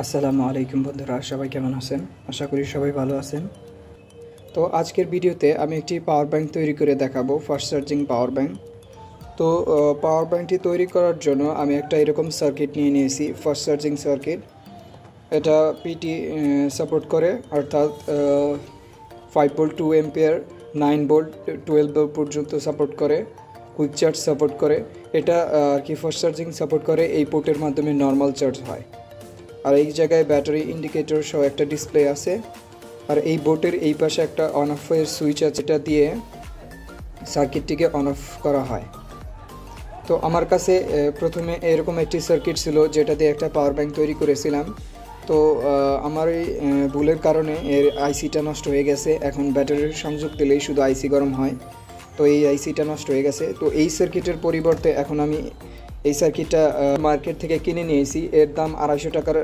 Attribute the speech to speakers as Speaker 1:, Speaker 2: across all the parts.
Speaker 1: আসসালামু আলাইকুম বন্ধুরা, সবাই কেমন আছেন? আশা করি সবাই ভালো আছেন। তো আজকের ভিডিওতে আমি একটি পাওয়ার ব্যাংক তৈরি করে দেখাবো, ফাস্ট চার্জিং পাওয়ার ব্যাংক। তো পাওয়ার ব্যাংকটি তৈরি করার জন্য আমি একটা এরকম সার্কিট নিয়ে নিয়েছি, ফাস্ট চার্জিং সার্কিট। এটা পিটি সাপোর্ট করে, অর্থাৎ 5 ভোল্ট 2 এম্পিয়ার, 9 ভোল্ট 12 ভোল্ট পর্যন্ত সাপোর্ট করে, কুইক চার্জ সাপোর্ট করে। এটা আর কি ফাস্ট চার্জিং সাপোর্ট করে। এই পোর্টের মাধ্যমে নর্মাল চার্জ হয়। আর এই জায়গায় ব্যাটারি ইন্ডিকেটর সহ একটা ডিসপ্লে আছে। আর এই বোর্ডের এই পাশে একটা অন অফের সুইচ আছে, যেটা দিয়ে সার্কিটটিকে অন অফ করা হয়। তো আমার কাছে প্রথমে এরকম একটি সার্কিট ছিল, যেটা দিয়ে একটা পাওয়ার ব্যাংক তৈরি করেছিলাম। তো আমার এই ভুলের কারণে এর আইসিটা নষ্ট হয়ে গেছে। এখন ব্যাটারির সংযোগ দিলেই শুধু আইসি গরম হয়। তো এই আইসিটা নষ্ট হয়ে গেছে। তো এই সার্কিটের পরিবর্তে এখন আমি এই সার্কিটটা মার্কেট থেকে কিনে নিয়েছি। এর দাম 250 টাকার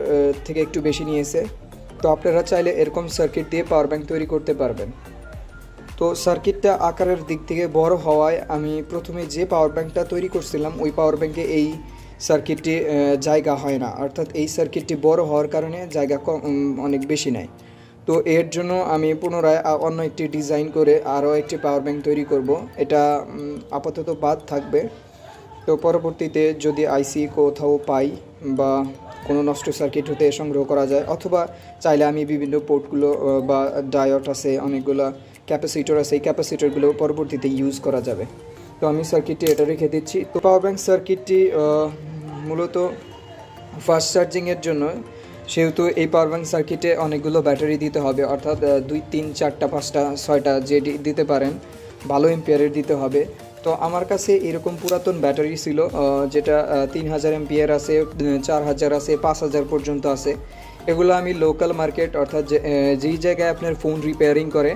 Speaker 1: থেকে একটু বেশি নিয়েছে। তো আপনারা চাইলে এরকম সার্কিট দিয়ে পাওয়ার ব্যাংক তৈরি করতে পারবেন। তো সার্কিটটা আকারের দিক থেকে বড় হওয়ায় আমি প্রথমে যে পাওয়ার ব্যাংকটা তৈরি করছিলাম, ওই পাওয়ার ব্যাংকে এই সার্কিটটি জায়গা হয় না, অর্থাৎ এই সার্কিটটি বড় হওয়ার কারণে জায়গা অনেক বেশি নেয়। তো এর জন্য আমি পুনরায় অন্য একটি ডিজাইন করে আরও একটি পাওয়ার ব্যাংক তৈরি করব। এটা আপাতত বাদ থাকবে। তো পরবর্তীতে যদি আইসি কোথাও পাই বা কোনো নষ্ট সার্কিট হতে সংগ্রহ করা যায়, অথবা চাইলে আমি বিভিন্ন পোর্টগুলো বা ডায়োড আছে, অনেকগুলো ক্যাপাসিটর আছে, এই ক্যাপাসিটরগুলো পরবর্তীতে ইউজ করা যাবে। তো আমি সার্কিটটি এটা রেখে দিচ্ছি। তো পাওয়ার ব্যাংক সার্কিটটি মূলত ফাস্ট চার্জিংয়ের জন্য, সেহেতু এই পাওয়ার ব্যাংক সার্কিটে অনেকগুলো ব্যাটারি দিতে হবে, অর্থাৎ 2, 3, 4টা, 5টা, 6টা যে দিতে পারেন, ভালো এম্পিয়ারের দিতে হবে। তো আমার কাছে এরকম পুরাতন ব্যাটারি ছিল, যেটা 3000 এম্পিয়ার আছে, 4000 আছে, 5000 পর্যন্ত আছে। এগুলো আমি লোকাল মার্কেট, অর্থাৎ যেই জায়গায় আপনার ফোন রিপেয়ারিং করে,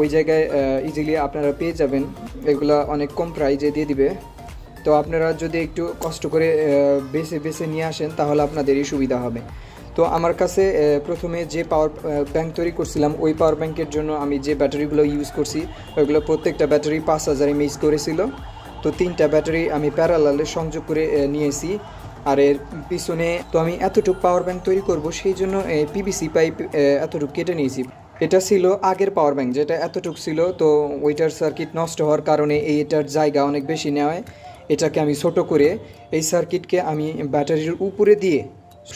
Speaker 1: ওই জায়গায় ইজিলি আপনারা পেয়ে যাবেন। এগুলো অনেক কম প্রাইজে দিয়ে দিবে। তো আপনারা যদি একটু কষ্ট করে বেছে নিয়ে আসেন, তাহলে আপনাদেরই সুবিধা হবে। তো আমার কাছে প্রথমে যে পাওয়ার ব্যাংক তৈরি করছিলাম, ওই পাওয়ার ব্যাংকের জন্য আমি যে ব্যাটারিগুলো ইউজ করছি, ওইগুলো প্রত্যেকটা ব্যাটারি 5000 mAh করেছিল। তো 3টা ব্যাটারি আমি প্যারালালে সংযোগ করে নিয়েছি। আর এর পিছনে তো আমি এতটুকু পাওয়ার ব্যাংক তৈরি করব, সেই জন্য পিভিসি পাইপ এতটুকু কেটে নিয়েছি। এটা ছিল আগের পাওয়ার ব্যাংক, যেটা এতটুকু ছিল। তো ওইটার সার্কিট নষ্ট হওয়ার কারণে এটার জায়গা অনেক বেশি নেওয়ায় এটাকে আমি ছোট করে এই সার্কিটকে আমি ব্যাটারির উপরে দিয়ে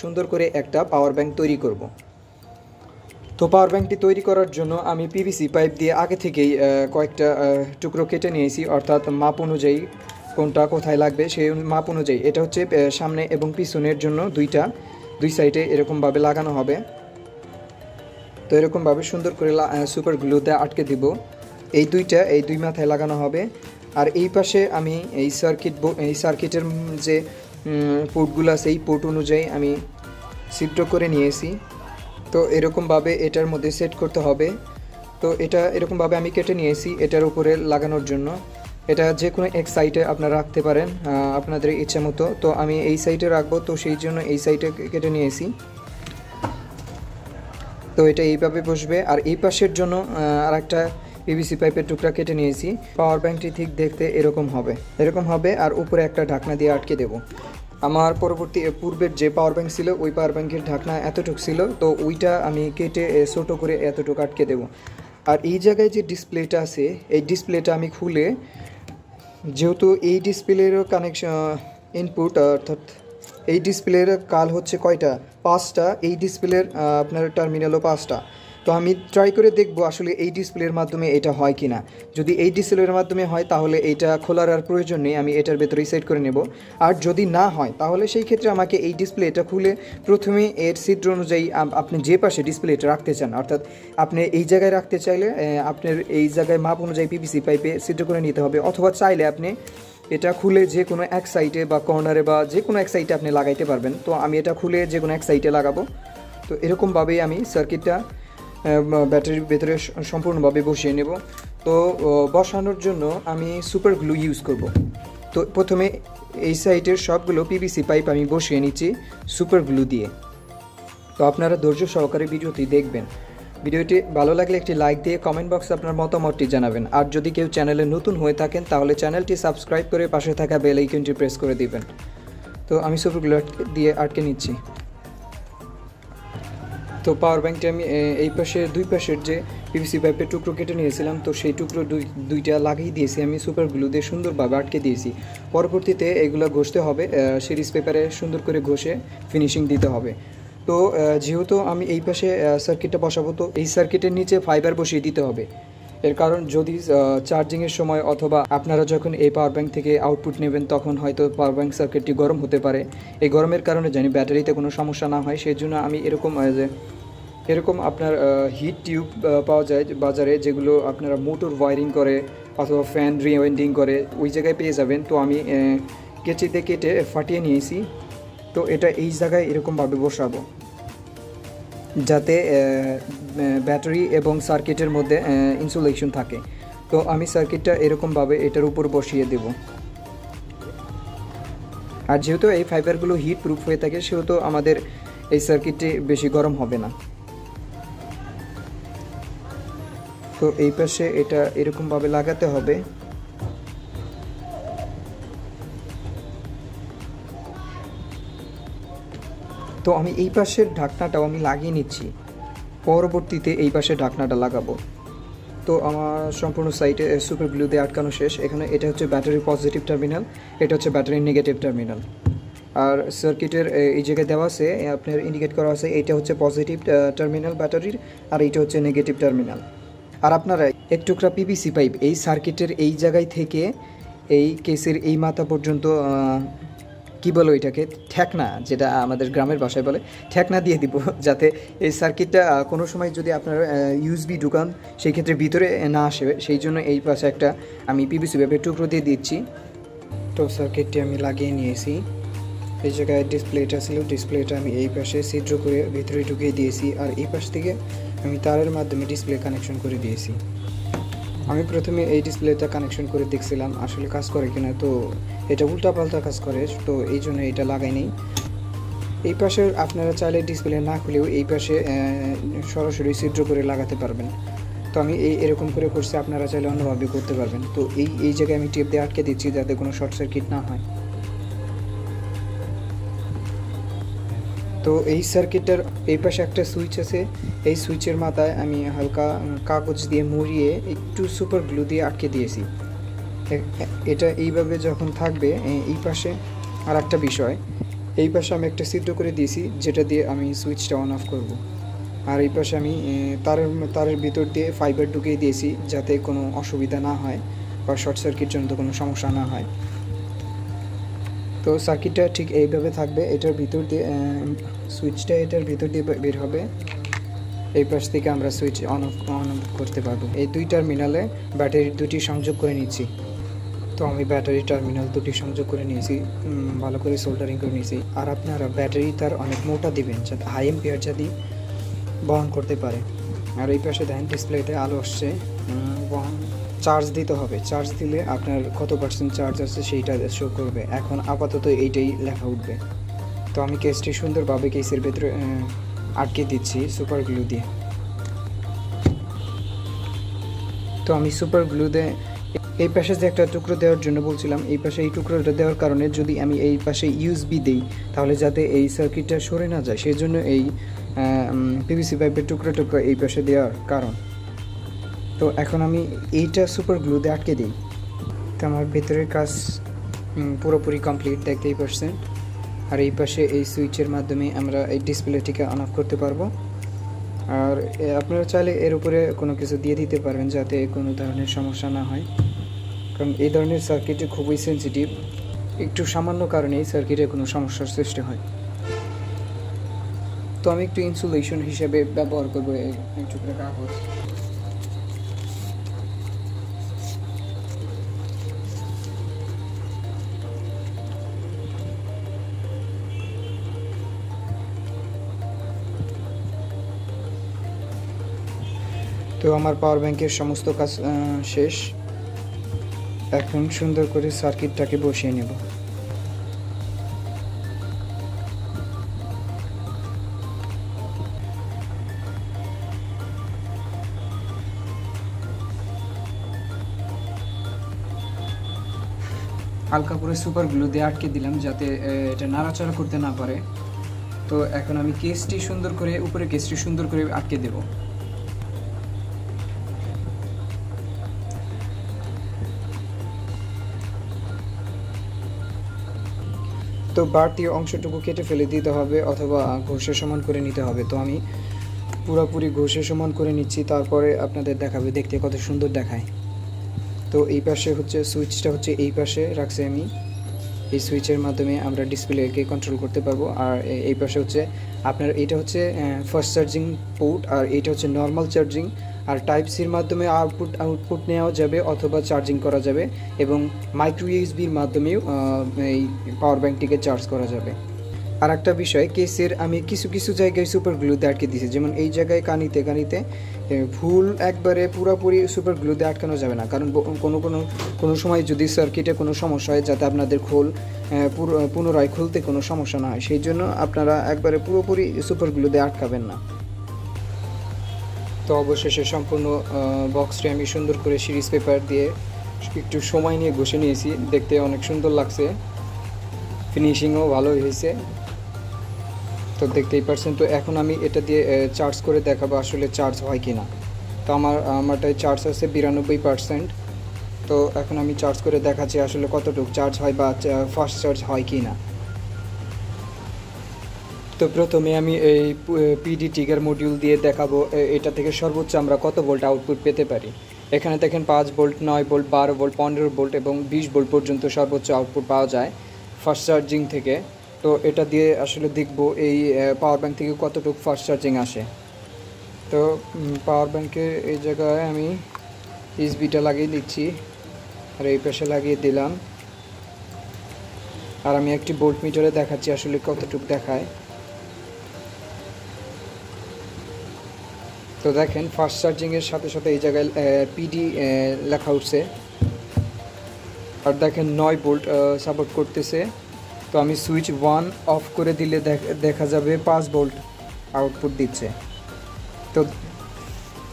Speaker 1: সুন্দর করে একটা পাওয়ার ব্যাংক তৈরি করব। তো পাওয়ার ব্যাংকটি তৈরি করার জন্য আমি পিভিসি পাইপ দিয়ে আগে থেকেই কয়েকটা টুকরো কেটে নিয়েছি, অর্থাৎ মাপ অনুযায়ী কোনটা কোথায় লাগবে সেই মাপ অনুযায়ী। এটা হচ্ছে সামনে এবং পিছনের জন্য দুই সাইডে এরকমভাবে লাগানো হবে। তো এরকমভাবে সুন্দর করে সুপার গ্লুতে আটকে দিব। এই দুই মাথায় লাগানো হবে। আর এই পাশে আমি এই সার্কিটের যে পোর্টগুলো আছে, এই পোর্ট অনুযায়ী আমি শিফট করে নিয়েছি। তো এরকমভাবে এটার মধ্যে সেট করতে হবে। তো এটা এরকমভাবে আমি কেটে নিয়েছি এটার উপরে লাগানোর জন্য। এটা যে কোনো এক সাইডে আপনারা রাখতে পারেন আপনাদের ইচ্ছা মতো। তো আমি এই সাইডে রাখবো, তো সেই জন্য এই সাইডে কেটে নিয়েছি। তো এটা এইভাবে বসবে। আর এই পাশের জন্য আর একটা পিভিসি পাইপের টুকরা কেটে নিয়েছি। পাওয়ার ব্যাংকটি ঠিক দেখতে এরকম হবে। আর উপরে একটা ঢাকনা দিয়ে আটকে দেব। আমার পূর্বের যে পাওয়ার ব্যাংক ছিল, ওই পাওয়ার ব্যাংকের ঢাকনা এতটুকু ছিল, তো ওইটা আমি কেটে ছোটো করে এতটুকু আটকে দেব। আর এই জায়গায় যে ডিসপ্লেটা আছে, এই ডিসপ্লেটা আমি খুলে, যেহেতু এই ডিসপ্লেরও কানেকশন ইনপুট, অর্থাৎ এই ডিসপ্লের কাল হচ্ছে কয়টা, 5টা। এই ডিসপ্লের আপনার টার্মিনালও 5টা। তো আমি ট্রাই করে দেখব আসলে এই ডিসপ্লের মাধ্যমে এটা হয় কি না। যদি এই ডিসপ্লের মাধ্যমে হয়, তাহলে এইটা খোলার আর প্রয়োজন নেই, আমি এটার ভেতরেই সেট করে নেব। আর যদি না হয়, তাহলে সেই ক্ষেত্রে আমাকে এই ডিসপ্লেটা খুলে প্রথমে এর ছিদ্র অনুযায়ী আপনি যে পাশে ডিসপ্লেটা রাখতে চান, অর্থাৎ আপনি এই জায়গায় রাখতে চাইলে আপনার এই জায়গায় মাপ অনুযায়ী পিভিসি পাইপে ছিদ্র করে নিতে হবে, অথবা চাইলে আপনি এটা খুলে যে কোনো এক সাইডে বা কর্নারে বা যে কোনো এক সাইডে আপনি লাগাইতে পারবেন। তো আমি এটা খুলে যে কোনো এক সাইডে লাগাবো। তো এরকমভাবেই আমি সার্কিটটা ব্যাটারির ভেতরে সম্পূর্ণভাবে বসিয়ে নেব। তো বসানোর জন্য আমি সুপার গ্লু ইউজ করব। তো প্রথমে এই সাইডের সবগুলো পিভিসি পাইপ আমি বসিয়ে নিচ্ছি সুপার গ্লু দিয়ে। তো আপনারা ধৈর্য সহকারে ভিডিওটি দেখবেন। ভিডিওটি ভালো লাগলে একটি লাইক দিয়ে কমেন্ট বক্সে আপনার মতামতটি জানাবেন। আর যদি কেউ চ্যানেলে নতুন হয়ে থাকেন, তাহলে চ্যানেলটি সাবস্ক্রাইব করে পাশে থাকা বেল আইকনটি প্রেস করে দিবেন। তো আমি সুপার গ্লু দিয়ে আটকে নিচ্ছি। তো পাওয়ার ব্যাঙ্কটি আমি এই পাশে দুই পাশের যে পিভিসি পাইপের টুকরো কেটে নিয়েছিলাম, তো সেই টুকরো দুইটা লাগিয়ে দিয়েছি আমি, সুপার গ্লু দিয়ে সুন্দরভাবে আটকে দিয়েছি। পরবর্তীতে এগুলো ঘষতে হবে, সিরিজ পেপারে সুন্দর করে ঘষে ফিনিশিং দিতে হবে। তো যেহেতু আমি এই পাশে সার্কিটটা বসাবো, তো এই সার্কিটের নিচে ফাইবার বসিয়ে দিতে হবে। এর কারণ যদি চার্জিংয়ের সময় অথবা আপনারা যখন এই পাওয়ার ব্যাঙ্ক থেকে আউটপুট নেবেন তখন হয়তো পাওয়ার ব্যাঙ্ক সার্কিটটি গরম হতে পারে। এই গরমের কারণে জানি ব্যাটারিতে কোনো সমস্যা না হয়, সেই জন্য আমি এরকম আপনার হিট টিউব পাওয়া যায় বাজারে, যেগুলো আপনারা মোটর ওয়ারিং করে অথবা ফ্যান রিওয়াইন্ডিং করে, ওই জায়গায় পেয়ে যাবেন। তো আমি কেচিতে কেটে ফাটিয়ে নিয়েছি। তো এটা এই জায়গায় এরকমভাবে বসাবো যাতে ব্যাটারি এবং সার্কিটের মধ্যে ইনসুলেশন থাকে। তো আমি সার্কিটটা এরকমভাবে এটার উপর বসিয়ে দেব। আর যেহেতু এই ফাইবারগুলো হিট প্রুফ হয়ে থাকে, সেহেতু আমাদের এই সার্কিটটি বেশি গরম হবে না। তো এই পাশে এটা এরকমভাবে লাগাতে হবে। তো আমি এই পাশের ঢাকনাটাও আমি লাগিয়ে নিচ্ছি, পরবর্তীতে এই পাশে ঢাকনাটা লাগাবো। তো আমার সম্পূর্ণ সাইটে সুপার গ্লু দিয়ে আটকানো শেষ। এখানে এটা হচ্ছে ব্যাটারির পজিটিভ টার্মিনাল, এটা হচ্ছে ব্যাটারির নেগেটিভ টার্মিনাল। আর সার্কিটের এই জায়গায় দেওয়া আছে, আপনার ইন্ডিকেট করা আছে, এইটা হচ্ছে পজিটিভ টার্মিনাল ব্যাটারির, আর এইটা হচ্ছে নেগেটিভ টার্মিনাল। আর আপনারা এক টুকরা পিভিসি পাইপ এই সার্কিটের এই জায়গায় থেকে এই কেসের এই মাথা পর্যন্ত কী বলো এটাকে, ঠেকনা, যেটা আমাদের গ্রামের ভাষায় বলে, ঠেকনা দিয়ে দিব, যাতে এই সার্কিটটা কোনো সময় যদি আপনার ইউএসবি ঢুকান সেই ক্ষেত্রে ভিতরে না আসে। সেই জন্য এই পাশে একটা আমি পিভিসি পাইপের টুকরো দিয়ে দিচ্ছি। তো সার্কিটটি আমি লাগিয়ে নিয়েছি। এই জায়গায় ডিসপ্লেটা ছিল, ডিসপ্লেটা আমি এই পাশে ছিদ্র করে ভিতরে ঢুকিয়ে দিয়েছি, আর এই পাশ থেকে আমি তারের মাধ্যমে ডিসপ্লে কানেকশন করে দিয়েছি। আমি প্রথমে এই ডিসপ্লেটা কানেকশন করে দেখছিলাম আসলে কাজ করে কিনা, তো এটা উল্টাপাল্টা কাজ করে, তো এই জন্য এটা লাগাই নেই। এই পাশে আপনারা চাইলে ডিসপ্লে না খুলেও এই পাশে সরাসরি ছিদ্র করে লাগাতে পারবেন। তো আমি এরকম করে করছি, আপনারা চাইলে অন্যভাবে করতে পারবেন। তো এই জায়গায় আমি টেপ দিয়ে আটকে দিচ্ছি যাতে কোনো শর্ট সার্কিট না হয়। তো এই সার্কিটটার এই পাশে একটা সুইচ আছে, এই সুইচের মাথায় আমি হালকা কাগজ দিয়ে মুড়িয়ে একটু সুপার গ্লু দিয়ে আটকে দিয়েছি। এটা এইভাবে যখন থাকবে, এই পাশে আর একটা বিষয়, এই পাশে আমি একটা ছিদ্র করে দিয়েছি যেটা দিয়ে আমি সুইচটা অন অফ করব। আর এই পাশে আমি তারের ভিতর দিয়ে ফাইবার ঢুকিয়ে দিয়েছি যাতে কোনো অসুবিধা না হয় বা শর্ট সার্কিট জনিত কোনো সমস্যা না হয়। তো সার্কিটটা ঠিক এইভাবে থাকবে, এটার ভিতর দিয়ে সুইচটা এটার ভিতর দিয়ে বের হবে। এই পাশ থেকে আমরা সুইচ অন অফ করতে পারবো। এই দুই টার্মিনালে ব্যাটারি দুটি সংযোগ করে নিচ্ছি। তো আমি ব্যাটারি টার্মিনাল দুটি সংযোগ করে নিয়েছি, ভালো করে সোল্ডারিং করে নিয়েছি। আর আপনারা ব্যাটারি তার অনেক মোটা দিবেন যাতে হাই এম্পিয়ার যাতে বহন করতে পারে। আর এই পাশে দেখেন ডিসপ্লেতে আলো আসছে, চার্জ দিতে হবে। চার্জ দিলে আপনার কত পার্সেন্ট চার্জ আছে সেইটা শো করবে। এখন আপাতত এইটাই লেখা উঠবে। তো আমি কেসটি সুন্দরভাবে কেসের ভেতরে আটকে দিচ্ছি সুপার গ্লু দিয়ে। তো আমি সুপার গ্লু দিয়ে এই পাশে যে একটা টুকরো দেওয়ার জন্য বলছিলাম, এই পাশে এই টুকরোটা দেওয়ার কারণে যদি আমি এই পাশে ইউএসবি দিই তাহলে যাতে এই সার্কিটটা সরে না যায়, সেই জন্য এই পিভিসি পাইপের টুকরো এই পাশে দেওয়ার কারণ। তো এখন আমি এইটা সুপার গ্লু দিয়ে আটকে দিই। তো আমার ভেতরের কাজ পুরোপুরি কমপ্লিট, দেখতেই পারছেন। আর এই পাশে এই সুইচের মাধ্যমে আমরা এই ডিসপ্লেটিকে অন অফ করতে পারবো। আর আপনারা চাইলে এর উপরে কোনো কিছু দিয়ে দিতে পারবেন যাতে কোনো ধরনের সমস্যা না হয়, কারণ এই ধরনের সার্কিটে খুবই সেন্সিটিভ, একটু সামান্য কারণে এই সার্কিটে কোনো সমস্যার সৃষ্টি হয়। তো আমি একটু ইনসুলেশন হিসেবে ব্যবহার করবো এই টুকরো কাগজ। তো আমার পাওয়ার ব্যাংকের সমস্ত কাজ শেষ। এখন সুন্দর করে সার্কিটটাকে বসিয়ে নেব। হালকা করে সুপার গ্লু দিয়ে আটকে দিলাম যাতে এটা নাড়াচাড়া করতে না পারে। তো এখন আমি কেসটি সুন্দর করে উপরে কেসটি সুন্দর করে আটকে দেব। তো বাড়তি অংশটুকু কেটে ফেলে দিতে হবে অথবা ঘষে সমান করে নিতে হবে। তো আমি পুরোপুরি ঘষে সমান করে নিচ্ছি, তারপরে আপনাদের দেখাবে দেখতে কত সুন্দর দেখায়। তো এই পাশে হচ্ছে সুইচটা হচ্ছে এই পাশে রাখছি আমি, এই সুইচের মাধ্যমে আমরা ডিসপ্লেকে কন্ট্রোল করতে পারবো। আর এই পাশে হচ্ছে আপনার এটা হচ্ছে ফাস্ট চার্জিং পোর্ট, আর এটা হচ্ছে নর্মাল চার্জিং। আর টাইপ সির মাধ্যমে আউটপুট নেওয়া যাবে অথবা চার্জিং করা যাবে, এবং মাইক্রো ইউএসবির মাধ্যমেও এই পাওয়ার ব্যাঙ্কটিকে চার্জ করা যাবে। আর একটা বিষয়, কেসের আমি কিছু কিছু জায়গায় সুপার গ্লু দিয়ে আটকে দিয়েছি, যেমন এই জায়গায় কানিতে ফুল একবারে পুরোপুরি সুপার গ্লু দিয়ে আটকানো যাবে না, কারণ কোনো সময় যদি সার্কিটে কোনো সমস্যা হয় যাতে আপনাদের খোল পুনরায় খুলতে কোনো সমস্যা না হয়, সেই জন্য আপনারা একবারে পুরোপুরি সুপার গ্লু দিয়ে আটকাবেন না। তো অবশেষে সম্পূর্ণ বক্সটি আমি সুন্দর করে সিরিজ পেপার দিয়ে একটু সময় নিয়ে ঘষে নিয়েছি, দেখতে অনেক সুন্দর লাগছে, ফিনিশিংও ভালো হয়েছে। তো দেখতেই পারছেন। তো এখন আমি এটা দিয়ে চার্জ করে দেখাবো আসলে চার্জ হয় কি না। তো আমারটায় চার্জ আছে 92%। তো এখন আমি চার্জ করে দেখাচ্ছি আসলে কতটুকু চার্জ হয় বা ফাস্ট চার্জ হয় কি না। তো প্রথমে আমি এই পিডি ট্রিগার মডিউল দিয়ে দেখাবো এটা থেকে সর্বোচ্চ আমরা কত ভোল্ট আউটপুট পেতে পারি। এখানে দেখেন 5 ভোল্ট, 9 ভোল্ট, 12 ভোল্ট, 15 ভোল্ট এবং 20 ভোল্ট পর্যন্ত সর্বোচ্চ আউটপুট পাওয়া যায় ফাস্ট চার্জিং থেকে। তো এটা দিয়ে আসলে দেখব এই পাওয়ার ব্যাঙ্ক থেকে কতটুকু ফাস্ট চার্জিং আসে। তো পাওয়ার ব্যাঙ্কের এই জায়গায় আমি ইউএসবিটা লাগিয়ে দিচ্ছি, আর এই পাশে লাগিয়ে দিলাম। আর আমি একটি ভোল্ট মিটারে দেখাচ্ছি আসলে কতটুকু দেখায়। তো দেখেন ফাস্ট চার্জিংয়ের সাথে সাথে এই জায়গায় পিডি লেখা উঠছে, আর দেখেন 9 ভোল্ট সাপোর্ট করতেছে। তো আমি সুইচ 1 অফ করে দিলে দেখা যাবে 5 ভোল্ট আউটপুট দিচ্ছে।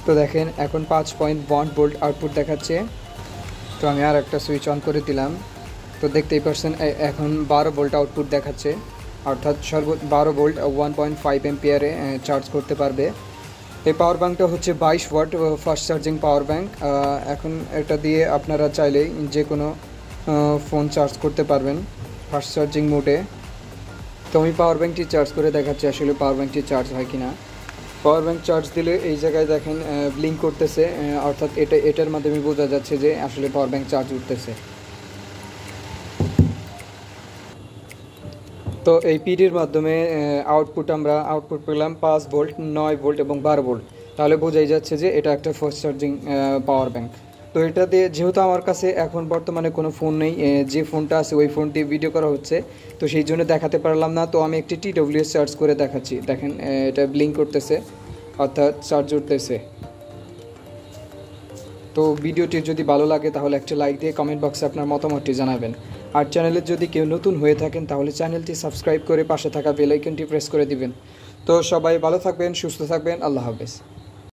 Speaker 1: তো দেখেন এখন 5.1 ভোল্ট আউটপুট দেখাচ্ছে। তো আমি আর একটা সুইচ অন করে দিলাম, তো দেখতেই পাচ্ছেন এখন 12 ভোল্ট আউটপুট দেখাচ্ছে, অর্থাৎ 12 ভোল্ট 1.5 এম্পিয়ারে চার্জ করতে পারবে। এই পাওয়ার ব্যাঙ্কটা হচ্ছে 22 watt fast charging power bank. এখন এটা দিয়ে আপনারা চাইলেই যে কোনো ফোন চার্জ করতে পারবেন ফাস্ট চার্জিং মোডে। তো আমি পাওয়ার ব্যাঙ্কটি চার্জ করে দেখাচ্ছি আসলে পাওয়ার ব্যাঙ্কটি চার্জ হয় কিনা। পাওয়ার ব্যাঙ্ক চার্জ দিলে এই জায়গায় দেখেন ব্লিঙ্ক করতেছে, অর্থাৎ এটার মাধ্যমে বোঝা যাচ্ছে যে আসলে পাওয়ার ব্যাঙ্ক চার্জ উঠতেছে। তো এই পিডির মাধ্যমে আউটপুট পেলাম 5 ভোল্ট, 9 ভোল্ট এবং 12 ভোল্ট। তাহলে বোঝাই যাচ্ছে যে এটা একটা ফাস্ট চার্জিং পাওয়ার ব্যাঙ্ক। তো এটা দিয়ে যেহেতু আমার কাছে এখন বর্তমানে কোনো ফোন নেই, যে ফোনটা আছে ওই ফোন দিয়ে ভিডিও করা হচ্ছে, তো সেই জন্য দেখাতে পারলাম না। তো আমি একটি TWS চার্জ করে দেখাচ্ছি। দেখেন এটা ব্লিঙ্ক করতেছে, অর্থাৎ চার্জ উঠতেছে। তো ভিডিওটি যদি ভালো লাগে তাহলে একটা লাইক দিয়ে কমেন্ট বক্সে আপনার মতামতটি জানাবেন। আর চ্যানেলে যদি কেউ নতুন হয়ে থাকেন তাহলে চ্যানেলটি সাবস্ক্রাইব করে পাশে থাকা বেল আইকনটি প্রেস করে দিবেন। তো সবাই ভালো থাকবেন, সুস্থ থাকবেন, আল্লাহ হাফেজ।